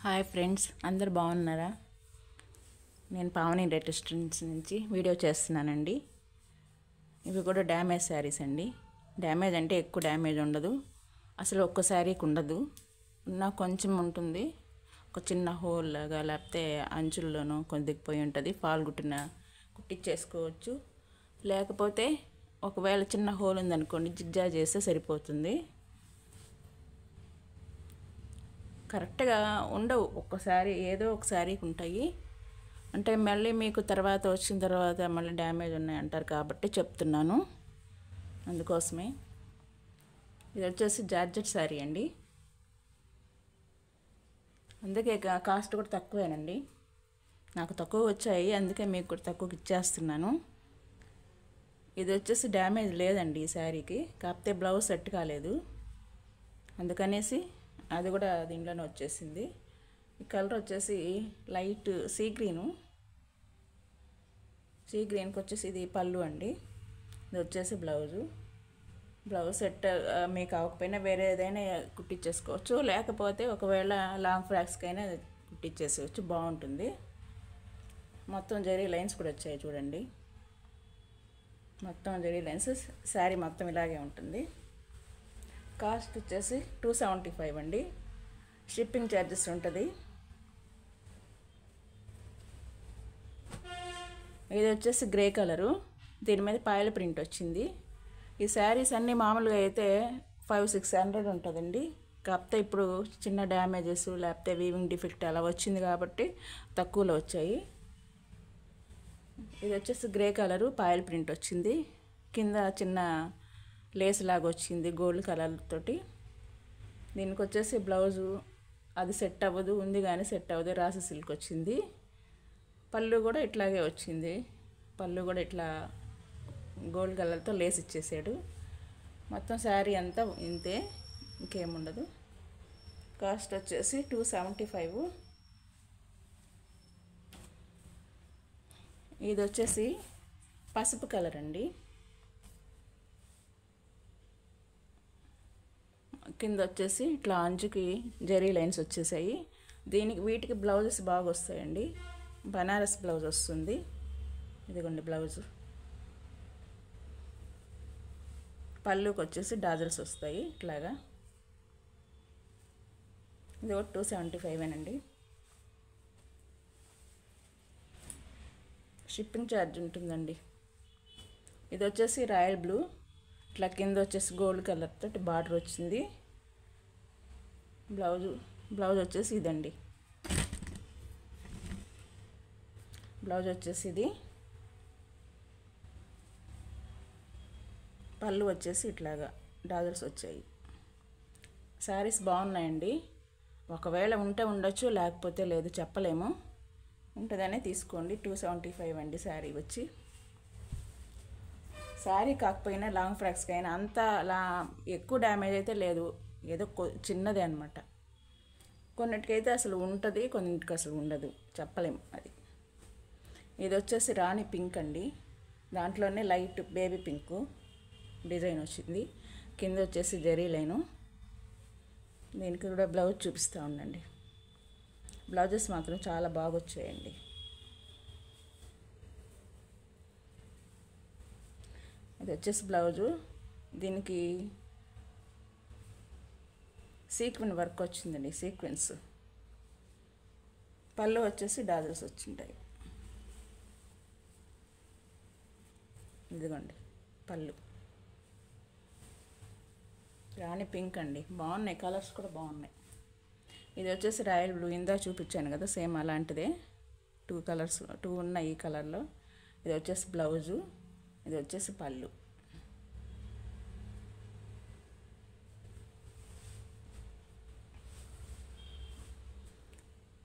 Hi friends, అందరు బాగున్నారా? నేను పావని రెస్టారెంట్స్ నుంచి వీడియో చేస్తున్నానండి. ఇవి కూడా డ్యామేజ్ శారీస్ అండి. డ్యామేజ్ అంటే ఎక్కువ డ్యామేజ్ ఉండదు, అసలు ఒక్క శారీకి ఉండదు. కొంచెం ఉంటుంది, ఒక చిన్న హోల్ లాగా, లేకపోతే అంచుల్లోనూ కొంచెం దిగిపోయి ఉంటుంది. ఫాల్ కుట్టించేసుకోవచ్చు. లేకపోతే ఒకవేళ చిన్న హోల్ ఉందనుకోండి, జిగ్జాగ్ చేస్తే సరిపోతుంది. కరెక్ట్గా ఉండవు, ఒక్కసారి ఏదో ఒకసారికి ఉంటాయి. అంటే మళ్ళీ మీకు తర్వాత వచ్చిన తర్వాత మళ్ళీ డ్యామేజ్ ఉన్నాయి అంటారు కాబట్టి చెప్తున్నాను, అందుకోసమే. ఇది వచ్చేసి జార్జెట్ శారీ అండి, అందుకే కాస్ట్ కూడా తక్కువేనండి. నాకు తక్కువ వచ్చాయి, అందుకే మీకు కూడా తక్కువకి ఇచ్చేస్తున్నాను. ఇది వచ్చేసి డ్యామేజ్ లేదండి ఈ శారీకి, కాకపోతే బ్లౌజ్ సెట్ కాలేదు, అందుకనేసి అది కూడా దీంట్లోనే వచ్చేసింది. ఈ కలర్ వచ్చేసి లైట్ సీ గ్రీన్కి వచ్చేసి ఇది పళ్ళు అండి. ఇది వచ్చేసి బ్లౌజ్ సెట్ మీకు అవ్వకపోయినా వేరే ఏదైనా కుట్టించేసుకోవచ్చు. లేకపోతే ఒకవేళ లాంగ్ ఫ్రాక్స్కైనా కుట్టించేసుకోవచ్చు, బాగుంటుంది. మొత్తం జరీ లైన్స్ కూడా వచ్చాయి చూడండి, మొత్తం జరీ లైన్స్. శారీ మొత్తం ఇలాగే ఉంటుంది. కాస్ట్ వచ్చేసి 275 అండి. షిప్పింగ్ ఛార్జెస్ ఉంటుంది. ఇది వచ్చేసి గ్రే కలరు, దీని మీద పాయల ప్రింట్ వచ్చింది. ఈ శారీస్ అన్నీ మామూలుగా అయితే 500-600 ఉంటుందండి, కాకపోతే ఇప్పుడు చిన్న డ్యామేజెస్ లేకపోతే వీవింగ్ డిఫెక్ట్ అలా వచ్చింది కాబట్టి తక్కువలో వచ్చాయి. ఇది వచ్చేసి గ్రే కలరు, పాయల ప్రింట్ వచ్చింది. కింద చిన్న లేస్ లాగా వచ్చింది గోల్డ్ కలర్ తోటి. దీనికి వచ్చేసి బ్లౌజు అది సెట్ అవ్వదు, ఉంది కానీ సెట్ అవ్వదు, రాసి సిల్క్ వచ్చింది. పళ్ళు కూడా ఇట్లాగే వచ్చింది, పళ్ళు కూడా ఇట్లా గోల్డ్ కలర్తో లేస్ ఇచ్చేసాడు. మొత్తం శారీ అంతా ఇంతే, ఇంకేముండదు. కాస్ట్ వచ్చేసి 275. ఇది వచ్చేసి పసుపు కలర్ అండి, కింద వచ్చేసి ఇట్లా అంచుకి జరీ లైన్స్ వచ్చేసాయి. వీటికి బ్లౌజెస్ బాగా వస్తాయండి, బనారస్ బ్లౌజ్ వస్తుంది. ఇదిగోండి బ్లౌజు. పళ్ళుకి వచ్చేసి డాజల్స్ వస్తాయి ఇట్లాగా. ఇది కూడా 275 అండి. షిప్పింగ్ ఛార్జ్ ఉంటుందండి. ఇది వచ్చేసి రాయల్ బ్లూ, ఇట్లా కింద వచ్చేసి గోల్డ్ కలర్ తోటి బార్డర్ వచ్చింది. బ్లౌజ్ వచ్చేసి ఇదండి, బ్లౌజ్ వచ్చేసి ఇది. పళ్ళు వచ్చేసి ఇట్లాగా డాజర్స్ వచ్చాయి. శారీస్ బాగున్నాయండి, ఒకవేళ ఉంటే ఉండొచ్చు, లేకపోతే లేదు, చెప్పలేము. ఉంటుందనే తీసుకోండి. 275 అండి శారీ వచ్చి. శారీ కాకపోయినా లాంగ్ ఫ్రాక్స్కైనా అంత ఎక్కువ డ్యామేజ్ అయితే లేదు, ఏదో చిన్నదే అనమాట. కొన్నిటికైతే అసలు ఉంటుంది, కొన్నిటికి అసలు ఉండదు, చెప్పలేము అది. ఇది వచ్చేసి రాణి పింక్ అండి, దాంట్లోనే లైట్ బేబీ పింక్ డిజైన్ వచ్చింది. కింద వచ్చేసి జరీ లైను. దీనికి కూడా బ్లౌజ్ చూపిస్తూ ఉండండి. బ్లౌజెస్ మాత్రం చాలా బాగా వచ్చాయండి. ఇది వచ్చేసి బ్లౌజు, దీనికి సీక్వెన్ వర్క్ వచ్చిందండి, సీక్వెన్స్. పళ్ళు వచ్చేసి డాజల్స్ వచ్చింటాయి. ఇదిగోండి పళ్ళు. రాణి పింక్ అండి, బాగున్నాయి, కలర్స్ కూడా బాగున్నాయి. ఇది వచ్చేసి రాయల్ బ్లూ, ఇందా చూపించాను కదా సేమ్ అలాంటిదే. 2 కలర్స్ ఉన్నాయి ఈ కలర్లో. ఇది వచ్చేసి బ్లౌజు, ఇది వచ్చేసి పళ్ళు.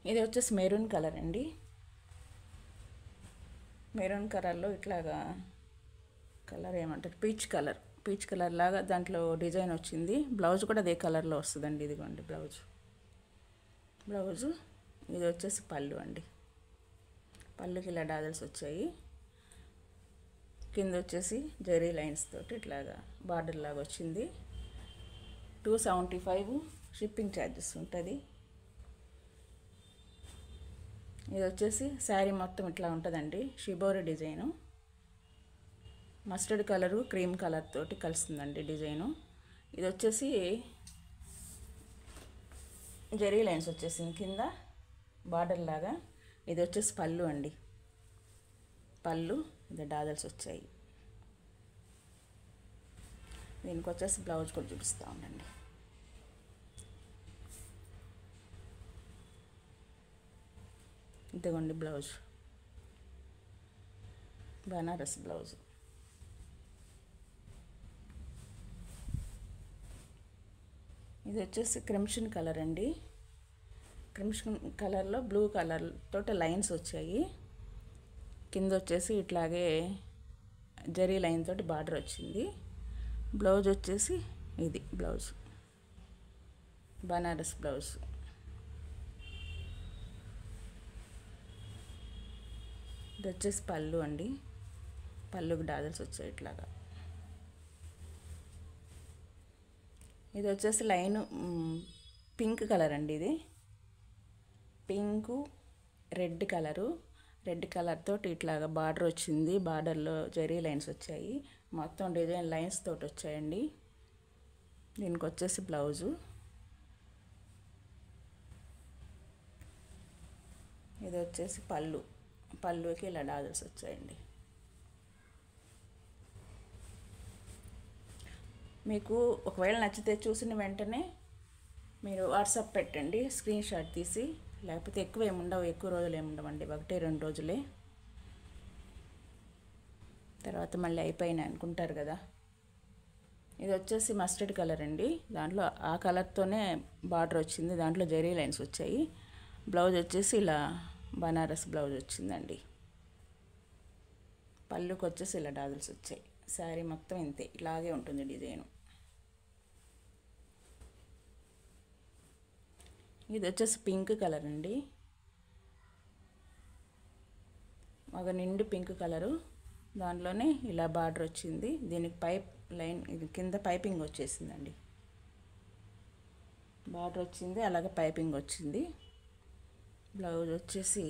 ఇది వచ్చేసి మెరూన్ కలర్ అండి, మెరూన్ కలర్లో ఇట్లాగా కలర్ ఏమంటారు, పీచ్ కలర్ లాగా దాంట్లో డిజైన్ వచ్చింది. బ్లౌజ్ కూడా అదే కలర్లో వస్తుందండి. ఇదిగోండి బ్లౌజు. ఇది వచ్చేసి పళ్ళు అండి, పళ్ళుకి ఇలా డాజల్స్ వచ్చాయి. కింద వచ్చేసి జరీ లైన్స్ తోటి ఇట్లాగా బార్డర్ లాగా వచ్చింది. 275 షిప్పింగ్ ఛార్జెస్ ఉంటుంది. ఇది వచ్చేసి శారీ మొత్తం ఇట్లా ఉంటుందండి, shibori design. Mustard colour cream colour తోటి కలుస్తుందండి డిజైను. ఇది వచ్చేసి జెరీ లైన్స్ వచ్చేసింది కింద బార్డర్ లాగా. ఇది వచ్చేసి పళ్ళు అండి, పళ్ళు ఇది డాజల్స్ వచ్చాయి. దీనికి వచ్చేసి బ్లౌజ్ కూడా చూపిస్తూ ఉండండి. ఇదిగోండి బ్లౌజ్, బనారస్ బ్లౌజ్. ఇది వచ్చేసి క్రిమ్షన్ కలర్ అండి. క్రిమ్షన్ కలర్లో బ్లూ కలర్ తోటి లైన్స్ వచ్చాయి. కింద వచ్చేసి ఇట్లాగే జరీ లైన్ తోటి బార్డర్ వచ్చింది. బ్లౌజ్ వచ్చేసి ఇది బ్లౌజ్, బనారస్ బ్లౌజ్. ఇది వచ్చేసి పళ్ళు అండి, పళ్ళుకి డాజల్స్ వచ్చాయి ఇట్లాగా. ఇది వచ్చేసి లైన్ పింక్ కలర్ అండి, ఇది pink red colour. Red colour తోటి ఇట్లాగా బార్డర్ వచ్చింది, బార్డర్లో జరీ లైన్స్ వచ్చాయి, మొత్తం డిజైన్ లైన్స్ తోటి వచ్చాయండి. దీనికి వచ్చేసి బ్లౌజు. ఇది వచ్చేసి పళ్ళు, పళ్ళుకి ఇలా డాజల్స్ వచ్చాయండి. మీకు ఒకవేళ నచ్చితే చూసిన వెంటనే మీరు వాట్సాప్ పెట్టండి, స్క్రీన్ షాట్ తీసి. లేకపోతే ఎక్కువ ఏముండవు, ఎక్కువ రోజులు ఏముండవండి, 1-2 రోజులే. తర్వాత మళ్ళీ అయిపోయినాయి అనుకుంటారు కదా. ఇది వచ్చేసి మస్టర్డ్ కలర్ అండి, దాంట్లో ఆ కలర్తోనే బార్డర్ వచ్చింది, దాంట్లో జెరీ లైన్స్ వచ్చాయి. బ్లౌజ్ వచ్చేసి ఇలా బనారస్ బ్లౌజ్ వచ్చిందండి. పళ్ళుకి వచ్చేసి ఇలా డాజల్స్ వచ్చాయి. శారీ మొత్తం ఇంతే, ఇలాగే ఉంటుంది డిజైను. ఇది వచ్చేసి పింక్ కలర్ అండి, ఒక నిండు పింక్ కలరు, దాంట్లోనే ఇలా బార్డర్ వచ్చింది. దీనికి పైప్ లైన్, ఇది కింద పైపింగ్ వచ్చేసిందండి, బార్డర్ వచ్చింది అలాగే పైపింగ్ వచ్చింది. బ్లౌజ్ వచ్చేసి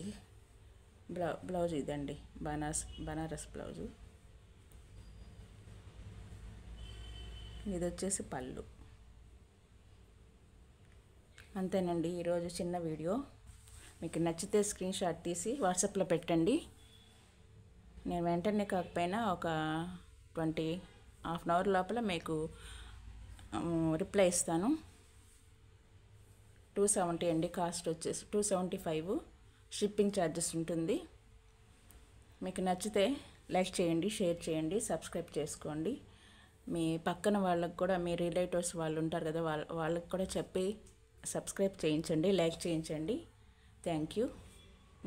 బ్లౌజ్ ఇదండి, బనారస్ బ్లౌజు. ఇది వచ్చేసి పళ్ళు. అంతేనండి ఈరోజు చిన్న వీడియో. మీకు నచ్చితే స్క్రీన్ షాట్ తీసి వాట్సాప్లో పెట్టండి. నేను వెంటనే కాకపోయినా ఒక హాఫ్ అన్ అవర్ లోపల మీకు రిప్లై ఇస్తాను. 270 అండి, కాస్ట్ వచ్చేసి 275. షిప్పింగ్ ఛార్జెస్ ఉంటుంది. మీకు నచ్చితే లైక్ చేయండి, షేర్ చేయండి, సబ్స్క్రైబ్ చేసుకోండి. మీ పక్కన వాళ్ళకు కూడా, మీ రిలేటివ్స్ వాళ్ళు ఉంటారు కదా, వాళ్ళకి కూడా చెప్పి సబ్స్క్రైబ్ చేయించండి, లైక్ చేయించండి. Thank you.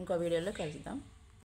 ఇంకో వీడియోలో కలుద్దాం.